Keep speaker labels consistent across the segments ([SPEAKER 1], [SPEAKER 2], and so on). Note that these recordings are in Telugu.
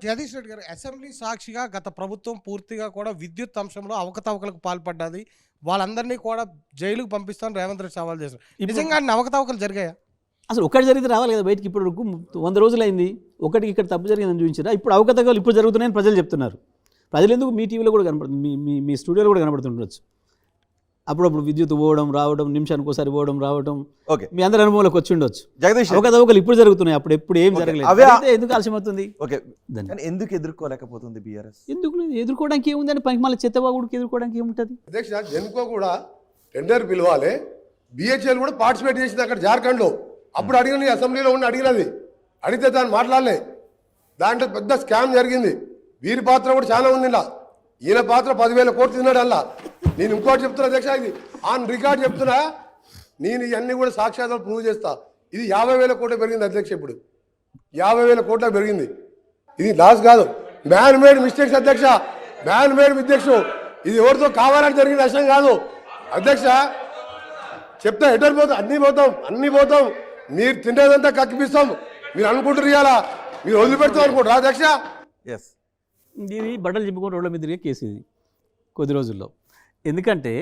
[SPEAKER 1] జగదీష్ రెడ్డి గారు, అసెంబ్లీ సాక్షిగా గత ప్రభుత్వం పూర్తిగా కూడా విద్యుత్ అంశంలో అవకతవకలకు పాల్పడ్డది, వాళ్ళందరినీ కూడా జైలుకు పంపిస్తాను రేవంత్ రెడ్డి సవాల్ చేశారు. నిజంగా అన్ని అవకతవకలు జరిగాయా?
[SPEAKER 2] అసలు ఒకటి జరిగితే రావాలి కదా బయటికి. ఇప్పుడు 100 రోజులైంది, ఒకటికి ఇక్కడ తప్పు జరిగిందని చూపించారా? ఇప్పుడు అవకతవకలు ఇప్పుడు జరుగుతున్నాయని ప్రజలు చెప్తున్నారు. ప్రజలు ఎందుకు మీ టీవీలో కూడా కనపడుతుంది, మీ స్టూడియోలో కూడా కనపడుతుండొచ్చు. అప్పుడప్పుడు విద్యుత్ పోవడం రావడం, నిమిషానికి ఒకసారి పోవడం రావడం,
[SPEAKER 3] ఓకే,
[SPEAKER 2] మీ అందరి అనుభవంలోకి వచ్చి ఉండొచ్చు.
[SPEAKER 3] జగదీష్
[SPEAKER 2] అవకతవకలు ఇప్పుడు జరుగుతున్నాయి, అప్పుడు ఎప్పుడు ఏం జరగలేదు. ఎందుకు ఆలస్యం అవుతుంది?
[SPEAKER 3] ఓకే, ఎందుకు ఎదుర్కోలేకపోతుంది బీఆర్ఎస్?
[SPEAKER 2] ఎందుకు ఎదుర్కోవడానికి ఏముందని పనికి మళ్ళీ చెత్తబాగుడికి ఎదుర్కోవడానికి ఏముంటుంది?
[SPEAKER 4] అధ్యక్ష, జెన్కో కూడా టెండర్ పిలవాలి, బిహెచ్ఎల్ కూడా పార్టిసిపేట్ చేసింది అక్కడ జార్ఖండ్లో. అప్పుడు అడిగిన అసెంబ్లీలో ఉండి అడిగినది, అడిగితే దాన్ని మాట్లాడలే. దాంట్లో పెద్ద స్కామ్ జరిగింది. వీరి పాత్ర కూడా చాలా ఉంది ఇలా. ఈయన పాత్ర 10,000 కోట్లు తిన్నాడు అలా. నేను ఇంకోటి చెప్తున్నా అధ్యక్ష, ఇది ఆన్ రికార్డ్ చెప్తున్నా, నేను ఇవన్నీ కూడా సాక్ష్యాధారాలు ప్రూవ్ చేస్తా. ఇది 50,000 కోట్లు పెరిగింది అధ్యక్ష. ఇప్పుడు 50,000 కోట్ల పెరిగింది. ఇది లాస్ కాదు, మ్యాన్ మేడ్ మిస్టేక్స్ అధ్యక్ష, మ్యాన్ మేడ్ మిస్టేక్స్. ఇది ఎవరితో కావాలని జరిగిన విషయం కాదు అధ్యక్ష. చెప్తా ఎటర్ పోతాం, అన్నీ పోతాం. మీరు తినేదంతా కక్కిపిస్తాం. మీరు అనుకుంటారు ఇవాళ మీరు వదిలిపెడతాం అనుకుంటారు అధ్యక్ష.
[SPEAKER 3] ఎస్,
[SPEAKER 2] ఇది బట్టలు చెప్పుకొని రోడ్ల మీద తిరిగే కేసు ఇది కొద్ది రోజుల్లో. ఎందుకంటే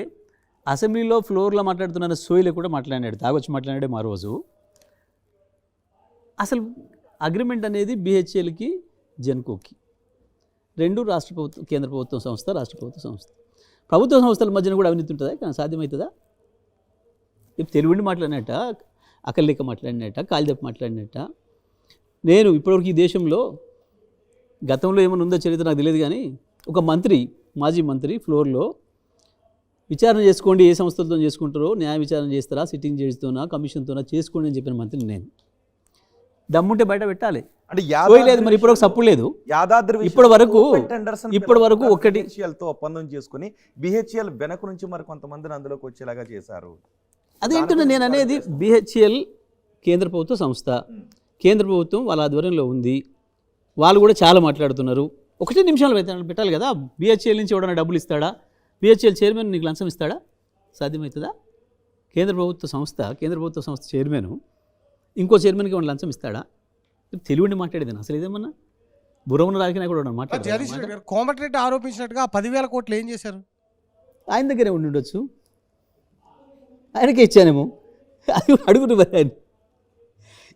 [SPEAKER 2] అసెంబ్లీలో ఫ్లోర్లో మాట్లాడుతున్న సోయిలో కూడా మాట్లాడాడు, తాగొచ్చి మాట్లాడాడే మా రోజు. అసలు అగ్రిమెంట్ అనేది బిహెచ్ఎల్కి జెన్కోకి, రెండు రాష్ట్ర ప్రభుత్వం, కేంద్ర ప్రభుత్వం సంస్థ, రాష్ట్ర ప్రభుత్వ సంస్థ. ప్రభుత్వ సంస్థల మధ్యన కూడా అవినీతి ఉంటుందా? కానీ సాధ్యమవుతుందా? ఇప్పుడు తెలుగుండి మాట్లాడినట్ట, అకల్లిక మాట్లాడినట్ట, కాలిదప్ప మాట్లాడినట్ట. నేను ఇప్పటివరకు ఈ దేశంలో గతంలో ఏమైనా ఉందో చరిత్ర నాకు తెలియదు, కానీ ఒక మంత్రి, మాజీ మంత్రి ఫ్లోర్లో విచారణ చేసుకోండి, ఏ సంస్థలతో చేసుకుంటారో, న్యాయ విచారణ చేస్తారా, సిట్టింగ్ జడ్జితోనా, కమిషన్తోనా చేసుకోండి అని చెప్పిన మంత్రిని నేను. దమ్ముంటే బయట పెట్టాలి అంటే లేదు. మరి ఇప్పుడు సప్పు లేదు. ఇప్పటి వరకు ఒకటి
[SPEAKER 3] ఒప్పందం చేసుకుని బిహెచ్ఎల్ వెనక నుంచి మరి కొంతమందిని అందులోకి వచ్చేలాగా చేశారు.
[SPEAKER 2] అదేంటంటే నేను అనేది, బిహెచ్ఎల్ కేంద్ర ప్రభుత్వ సంస్థ, కేంద్ర ప్రభుత్వం వాళ్ళ ఆధ్వర్యంలో ఉంది. వాళ్ళు కూడా చాలా మాట్లాడుతున్నారు. ఒకటే నిమిషాలు పెట్టాలి కదా. బిహెచ్ఎల్ నుంచి ఎవడన్నా డబ్బులు ఇస్తాడా? బిహెచ్ఎల్ చైర్మన్ నీకు లంచం ఇస్తాడా? సాధ్యమవుతుందా? కేంద్ర ప్రభుత్వ సంస్థ చైర్మన్ ఇంకో చైర్మన్కి ఏమైనా లంచం ఇస్తాడా? తెలివిని మాట్లాడేది అసలు ఇదేమన్నా బుర్రమున రాజకీయ కూడా మాట్లాడారు.
[SPEAKER 1] కోమటిరెడ్డి ఆరోపించినట్టుగా 10,000 కోట్లు ఏం చేశారు?
[SPEAKER 2] ఆయన దగ్గరే ఉండి ఆయనకే ఇచ్చానేమో, అది అడుగురు మరి ఆయన.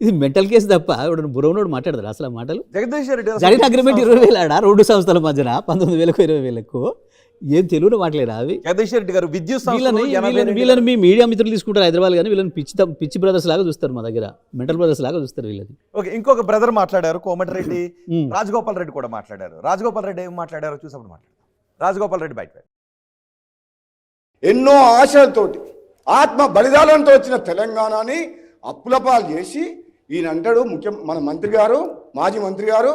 [SPEAKER 2] ఇది మెంటల్ కేసు తప్ప బుర్రమునోడు మాట్లాడతారు అసలు ఆ మాటలు?
[SPEAKER 3] జగదీష్ రెడ్డి
[SPEAKER 2] జరిగిన అగ్రిమెంట్ 20,000 ఆడ, రెండు సంస్థల మధ్యన 19,000కు 20,000కు ఏం తెలుగులో మాట్లాడరా అవి?
[SPEAKER 3] జగదీష్ రెడ్డి గారు, విద్యుత్
[SPEAKER 2] వీళ్ళని మీ మీడియా మిత్రులు తీసుకుంటారు హైదరాబాద్, కానీ వీళ్ళని పిచ్చి బ్రదర్స్ లాగా చూస్తారు, మా దగ్గర మెంటల్ బ్రదర్స్ లాగా చూస్తారు వీళ్ళని.
[SPEAKER 3] ఓకే, ఇంకొక బ్రదర్ మాట్లాడారు కోమటిరెడ్డి, రాజగోపాల్ రెడ్డి కూడా మాట్లాడారు. రాజగోపాల్ రెడ్డి ఏం మాట్లాడారో చూసినప్పుడు మాట్లాడారు. రాజగోపాల్ రెడ్డి బయట
[SPEAKER 4] ఎన్నో ఆశలతోటి ఆత్మ బలిదానంతో వచ్చిన తెలంగాణని అప్పులపాలు చేసి ఈయన అంటాడు, మన మంత్రి గారు, మాజీ మంత్రి గారు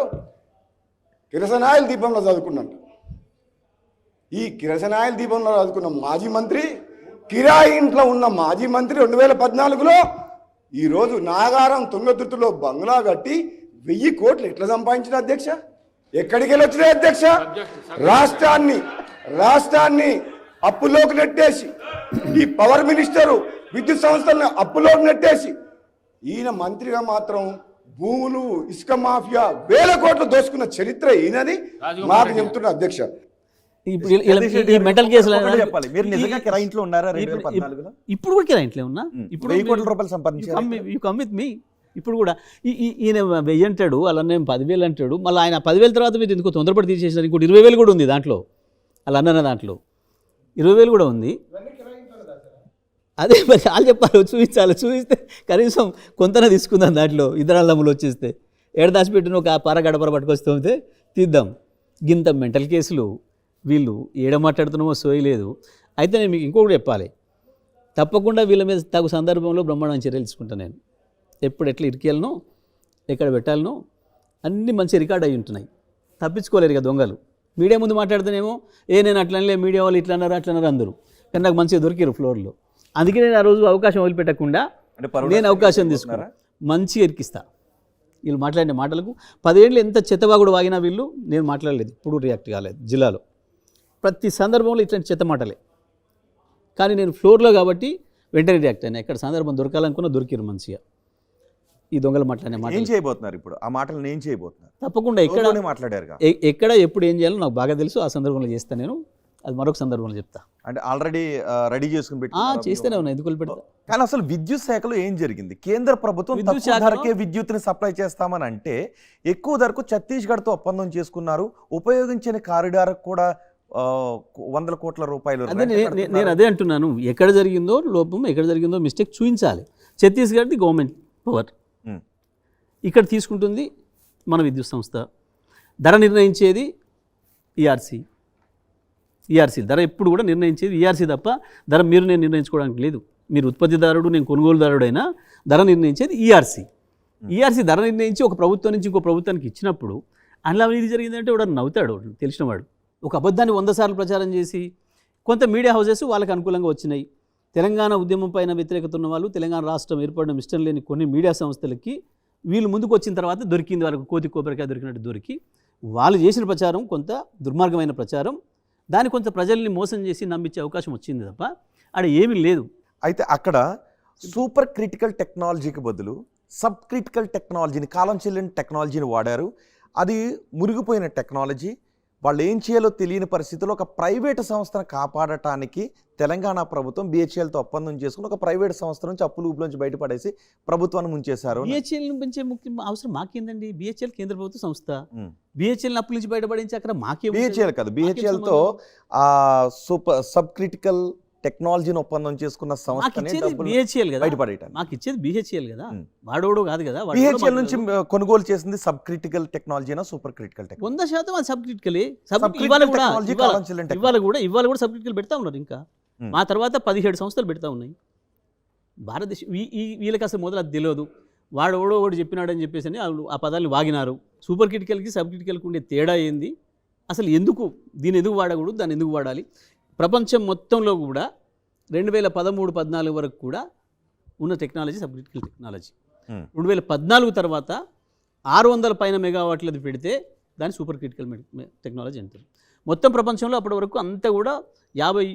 [SPEAKER 4] కిరసనాయిల దీపంలో చదువుకున్నట్టు. ఈ కిరసనాయిల దీపంలో చదువుకున్న మాజీ మంత్రి, కిరాయి ఇంట్లో ఉన్న మాజీ మంత్రి 2014లో ఈరోజు నాగారం తుంగతుర్తిలో బంగ్లా కట్టి 1000 కోట్లు ఎట్లా సంపాదించిన అధ్యక్ష? ఎక్కడికి వెళ్ళి వచ్చినాయి అధ్యక్ష? రాష్ట్రాన్ని అప్పులోకి నెట్టేసి, ఈ పవర్ మినిస్టరు విద్యుత్ సంస్థలను అప్పులోకి నెట్టేసి, ఈయన మంత్రిగా మాత్రం భూములు, ఇసుక మాఫియా 1000 కోట్లు దోసుకున్న చరిత్ర ఈయనది మాకు చెప్తున్న అధ్యక్ష.
[SPEAKER 2] మెంటల్ కేసులు ఇప్పుడు కూడా కిరాయి ఇంట్లో ఉన్నా, ఇప్పుడు
[SPEAKER 3] 1,000 కోట్ల రూపాయలు సంపాదించారు.
[SPEAKER 2] ఇప్పుడు కూడా ఈయన 1000 అంటాడు, అలా నేను 10,000 అంటాడు. మళ్ళీ ఆయన 10,000 తర్వాత మీరు ఎందుకో తొందరపడి తీసేసారు. ఇంకోటి 20,000 కూడా ఉంది దాంట్లో, అలా అన్న దాంట్లో 20,000 కూడా ఉంది. అదే మరి వాళ్ళు చెప్పాలి, చూపిస్తే కనీసం కొంతనే తీసుకుందాం. దాంట్లో ఇద్దరు అల్లములు వచ్చేస్తే ఏడ దాచిపెట్టిన ఒక గడపర పట్టుకొస్తే తీద్దాం. గింత మెంటల్ కేసులు వీళ్ళు ఏడ మాట్లాడుతున్నామో సోయలేదు. అయితే నేను మీకు ఇంకొకటి చెప్పాలి, తప్పకుండా వీళ్ళ మీద తగు సందర్భంలో బ్రహ్మాండమైన చర్యలు తీసుకుంటాను నేను. ఎప్పుడు ఎట్లా ఇరికేయాలనో, ఎక్కడ పెట్టాలనో అన్నీ మంచి రికార్డ్ అయి ఉంటున్నాయి. తప్పించుకోలేరు ఇక దొంగలు. మీడియా ముందు మాట్లాడితేనేమో నేను అట్లనే, మీడియా వాళ్ళు ఇట్లా అన్నారు అందరూ. కానీ నాకు మంచిగా దొరికారు ఫ్లోర్లో. అందుకే నేను ఆ రోజు అవకాశం వదిలిపెట్టకుండా నేను అవకాశం తీసుకున్నా, మంచిగా ఇరికిస్తా. వీళ్ళు మాట్లాడిన మాటలకు 10 ఏళ్ళు ఎంత చెత్తబాగుడు వాగినా వీళ్ళు, నేను మాట్లాడలేదు, ఇప్పుడు రియాక్ట్ కాలేదు. జిల్లాలో ప్రతి సందర్భంలో ఇట్లాంటి చెత్త మాటలే. కానీ నేను ఫ్లోర్లో కాబట్టి వెంటనే రియాక్ట్ అయినా. ఎక్కడ సందర్భం దొరకాలనుకున్నా దొరికిరు మంచిగా. ఈ దొంగల మాటలనే
[SPEAKER 3] ఏం
[SPEAKER 2] మాటలు
[SPEAKER 3] చేయబోతున్నారు ఇప్పుడు ఆ మాటలను ఏం చేయబోతున్నారు?
[SPEAKER 2] తప్పకుండా ఎక్కడ
[SPEAKER 3] ఎవరితోనే మాట్లాడారుగా.
[SPEAKER 2] ఎక్కడ ఎప్పుడు ఏం చేయాలో నాకు బాగా తెలుసు. ఆ సందర్భంలో చేస్తాను నేను, అది మరొక సందర్భంలో చెప్తా.
[SPEAKER 3] అంటే ఆల్రెడీ రెడీ చేసుకుని పెట్టి
[SPEAKER 2] చేస్తూనే ఉన్నా, ఎందుకు పెడతా.
[SPEAKER 3] కానీ అసలు విద్యుత్ శాఖలో ఏం జరిగింది? కేంద్ర ప్రభుత్వం
[SPEAKER 2] విద్యుత్
[SPEAKER 3] తక్కువ
[SPEAKER 2] శాఖలో-
[SPEAKER 3] ధరకే విద్యుత్తుని సప్లై చేస్తామని అంటే ఎక్కువ ధరకు ఛత్తీస్గఢ్తో ఒప్పందం చేసుకున్నారు. ఉపయోగించిన కారిడార్ కూడా 100 కోట్ల రూపాయలు
[SPEAKER 2] అదే
[SPEAKER 3] rent కడుతున్నారు.
[SPEAKER 2] నేను అదే అంటున్నాను, ఎక్కడ జరిగిందో లోపం, ఎక్కడ జరిగిందో మిస్టేక్ చూపించాలి. ఛత్తీస్గఢ్ది గవర్నమెంట్ పవర్,
[SPEAKER 3] ఉమ్.
[SPEAKER 2] ఇక్కడ తీసుకుంటుంది మన విద్యుత్ సంస్థ. ధర నిర్ణయించేది ఈఆర్సీ. ధర ఎప్పుడు కూడా నిర్ణయించేది ఈఆర్సీ తప్ప ధర మీరు నేను నిర్ణయించుకోవడానికి లేదు. మీరు ఉత్పత్తిదారుడు, నేను కొనుగోలుదారుడైనా ధర నిర్ణయించేది ఈఆర్సీ. ధర నిర్ణయించి ఒక ప్రభుత్వం నుంచి ఇంకో ప్రభుత్వానికి ఇచ్చినప్పుడు అందులో అవినీతి జరిగిందంటే వాడు నవ్వుతాడు, వాడు తెలిసినవాడు. ఒక అబద్ధాన్ని 100 సార్లు ప్రచారం చేసి కొంత మీడియా హౌసెస్ వాళ్ళకి అనుకూలంగా వచ్చినాయి. తెలంగాణ ఉద్యమం పైన వ్యతిరేకత ఉన్న వాళ్ళు, తెలంగాణ రాష్ట్రం ఏర్పడడం ఇష్టం లేని కొన్ని మీడియా సంస్థలకి వీళ్ళు ముందుకు వచ్చిన తర్వాత దొరికింది వాళ్ళకు కోతి కొబ్బరికాయ దొరికినట్టు దొరికి వాళ్ళు చేసిన ప్రచారం కొంత దుర్మార్గమైన ప్రచారం. దాన్ని కొంత ప్రజల్ని మోసం చేసి నమ్మించే అవకాశం వచ్చింది తప్ప ఆడ ఏమీ లేదు.
[SPEAKER 3] అయితే అక్కడ సూపర్ క్రిటికల్ టెక్నాలజీకి బదులు సబ్ క్రిటికల్ టెక్నాలజీని, కాలం చెల్లిన టెక్నాలజీని వాడారు. అది మురిగిపోయిన టెక్నాలజీ. వాళ్ళు ఏం చేయాలో తెలియని పరిస్థితుల్లో ఒక ప్రైవేటు సంస్థను కాపాడటానికి తెలంగాణ ప్రభుత్వం BHELతో ఒప్పందం చేసుకుని ఒక ప్రైవేట్ సంస్థ నుంచి అప్పులూపులోంచి బయటపడేసి ప్రభుత్వాన్ని ముంచేశారు.
[SPEAKER 2] BHEL పెంచే ముఖ్య అవసరం మాకేందండి? BHEL కేంద్ర ప్రభుత్వ సంస్థ. BHEL అప్పుల నుంచి బయటపడించి అక్కడ మాకే
[SPEAKER 3] BHEL కాదు, BHELతో సబ్ క్రిటికల్ టెక్నాలజీని ఒప్పందం చేసుకున్న సంస్థని
[SPEAKER 2] BHEL కదా,
[SPEAKER 3] బయటపడేయటానికి.
[SPEAKER 2] మాకు ఇచ్చేది BHEL కదా, వాడోడు కాదు కదా.
[SPEAKER 3] BHEL నుంచి కొనుగోలు చేసింది సబ్ క్రిటికల్ టెక్నాలజీనా సూపర్ క్రిటికల్ టెక్నాలజీ?
[SPEAKER 2] 100% అది సబ్ క్రిటికలే.
[SPEAKER 3] Subcritical
[SPEAKER 2] ఇవాళ కూడా
[SPEAKER 3] technology కాలం చెల్లిన
[SPEAKER 2] ఇవాళ కూడా సబ్ క్రిటికల్ పెడతా ఉన్నారు. ఇంకా మా తర్వాత 17 సంస్థలు పెడతా ఉన్నాయి. భారతదేశం వీళ్ళకి అసలు మొదలు అది తెలియదు. వాడోడో ఒకటి చెప్పినాడని చెప్పేసి అని ఆ పదాన్ని వాగినారు. సూపర్ క్రిటికల్కి సబ్ క్రిటికల్కి ఉండే తేడా ఏంది, అసలు ఎందుకు దీన్ని ఎందుకు వాడకూడదు, దాన్ని ఎందుకు వాడాలి? ప్రపంచం మొత్తంలో కూడా 2013-14 వరకు కూడా ఉన్న టెక్నాలజీ సబ్ క్రిటికల్ టెక్నాలజీ. 2014 తర్వాత 600 పైన మెగావాట్లది పెడితే దాన్ని సూపర్ క్రిటికల్ టెక్నాలజీ అంటారు. మొత్తం ప్రపంచంలో అప్పటి వరకు అంతా కూడా 50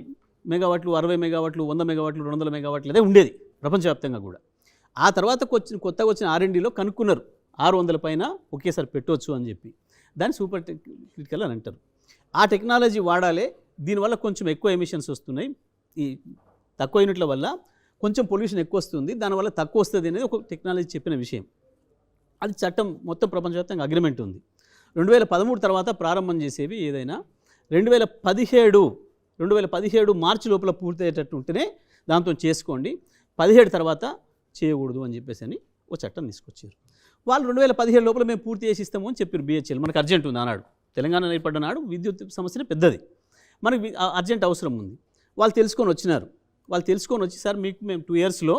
[SPEAKER 2] మెగావాట్లు, 60 మెగావాట్లు, 100 మెగావాట్లు, 200 మెగావాట్లు అదే ఉండేది ప్రపంచవ్యాప్తంగా కూడా. ఆ తర్వాత కొత్తగా వచ్చిన R&Dలో కనుక్కున్నారు 600 పైన ఒకేసారి పెట్టవచ్చు అని చెప్పి, దాన్ని సూపర్ క్రిటికల్ అని అంటారు. ఆ టెక్నాలజీ వాడాలి. దీనివల్ల కొంచెం ఎక్కువ ఎమిషన్స్ వస్తున్నాయి. ఈ తక్కువ యూనిట్ల వల్ల కొంచెం పొల్యూషన్ ఎక్కువ వస్తుంది, దానివల్ల తక్కువ వస్తుంది అనేది ఒక టెక్నాలజీ చెప్పిన విషయం. అది చట్టం మొత్తం ప్రపంచవ్యాప్తంగా అగ్రిమెంట్ ఉంది. 2013 తర్వాత ప్రారంభం చేసేవి ఏదైనా 2017 మార్చి లోపల పూర్తయ్యేటట్టు ఉంటేనే దాంతో చేసుకోండి, 17 తర్వాత చేయకూడదు అని చెప్పేసి అని ఒక చట్టం తీసుకొచ్చారు. వాళ్ళు 2017 లోపల మేము పూర్తి చేసి ఇస్తాము అని చెప్పారు BHEL. మనకు అర్జెంట్ ఉంది ఆనాడు, తెలంగాణ ఏర్పడ్డ నాడు విద్యుత్ సమస్యనే పెద్దది, మనకి అర్జెంట్ అవసరం ఉంది. వాళ్ళు తెలుసుకొని వచ్చినారు. వాళ్ళు తెలుసుకొని వచ్చి సార్ మీకు మేము 2 ఇయర్స్లో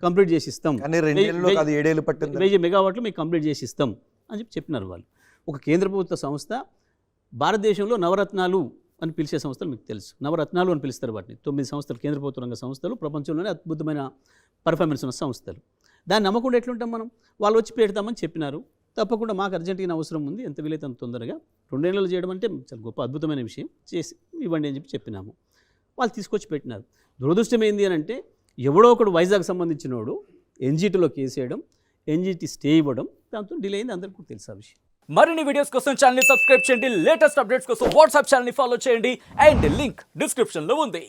[SPEAKER 2] కంప్లీట్ చేసి ఇస్తాం, 1000 మెగావాట్లు మీకు కంప్లీట్ చేసి ఇస్తాం అని చెప్పినారు వాళ్ళు. ఒక కేంద్ర ప్రభుత్వ సంస్థ, భారతదేశంలో నవరత్నాలు అని పిలిచే సంస్థలు మీకు తెలుసు, నవరత్నాలు అని పిలుస్తారు వాటిని. 9 సంస్థలు కేంద్ర ప్రభుత్వ రంగ సంస్థలు, ప్రపంచంలోనే అద్భుతమైన పర్ఫార్మెన్స్ ఉన్న సంస్థలు. దాన్ని నమ్మకుండా ఎట్లుంటాం మనం? వాళ్ళు వచ్చి పెడతామని చెప్పినారు. తప్పకుండా మాకు అర్జెంటుగా అవసరం ఉంది, ఎంత వీలైతే అంత తొందరగా 2 నెలలు చేయడం అంటే చాలా గొప్ప అద్భుతమైన విషయం, చేసి ఇవ్వండి అని చెప్పినాము. వాళ్ళు తీసుకొచ్చి పెట్టినారు. దురదృష్టం ఏంది అని అంటే ఎవడో ఒకడు వైజాగ్ సంబంధించినోడు NGTలో కేసు వేయడం, NGT స్టే ఇవ్వడం, దాంతో డిలే అయింది. అందరికీ తెలుసు ఆ విషయం.
[SPEAKER 5] మరిన్ని వీడియోస్ కోసం ఛానల్ ని సబ్స్క్రైబ్ చేయండి, లేటెస్ట్ అప్డేట్స్ కోసం వాట్సాప్ ఛానల్ ని ఫాలో చేయండి, అండ్ లింక్ డిస్క్రిప్షన్ లో ఉంది.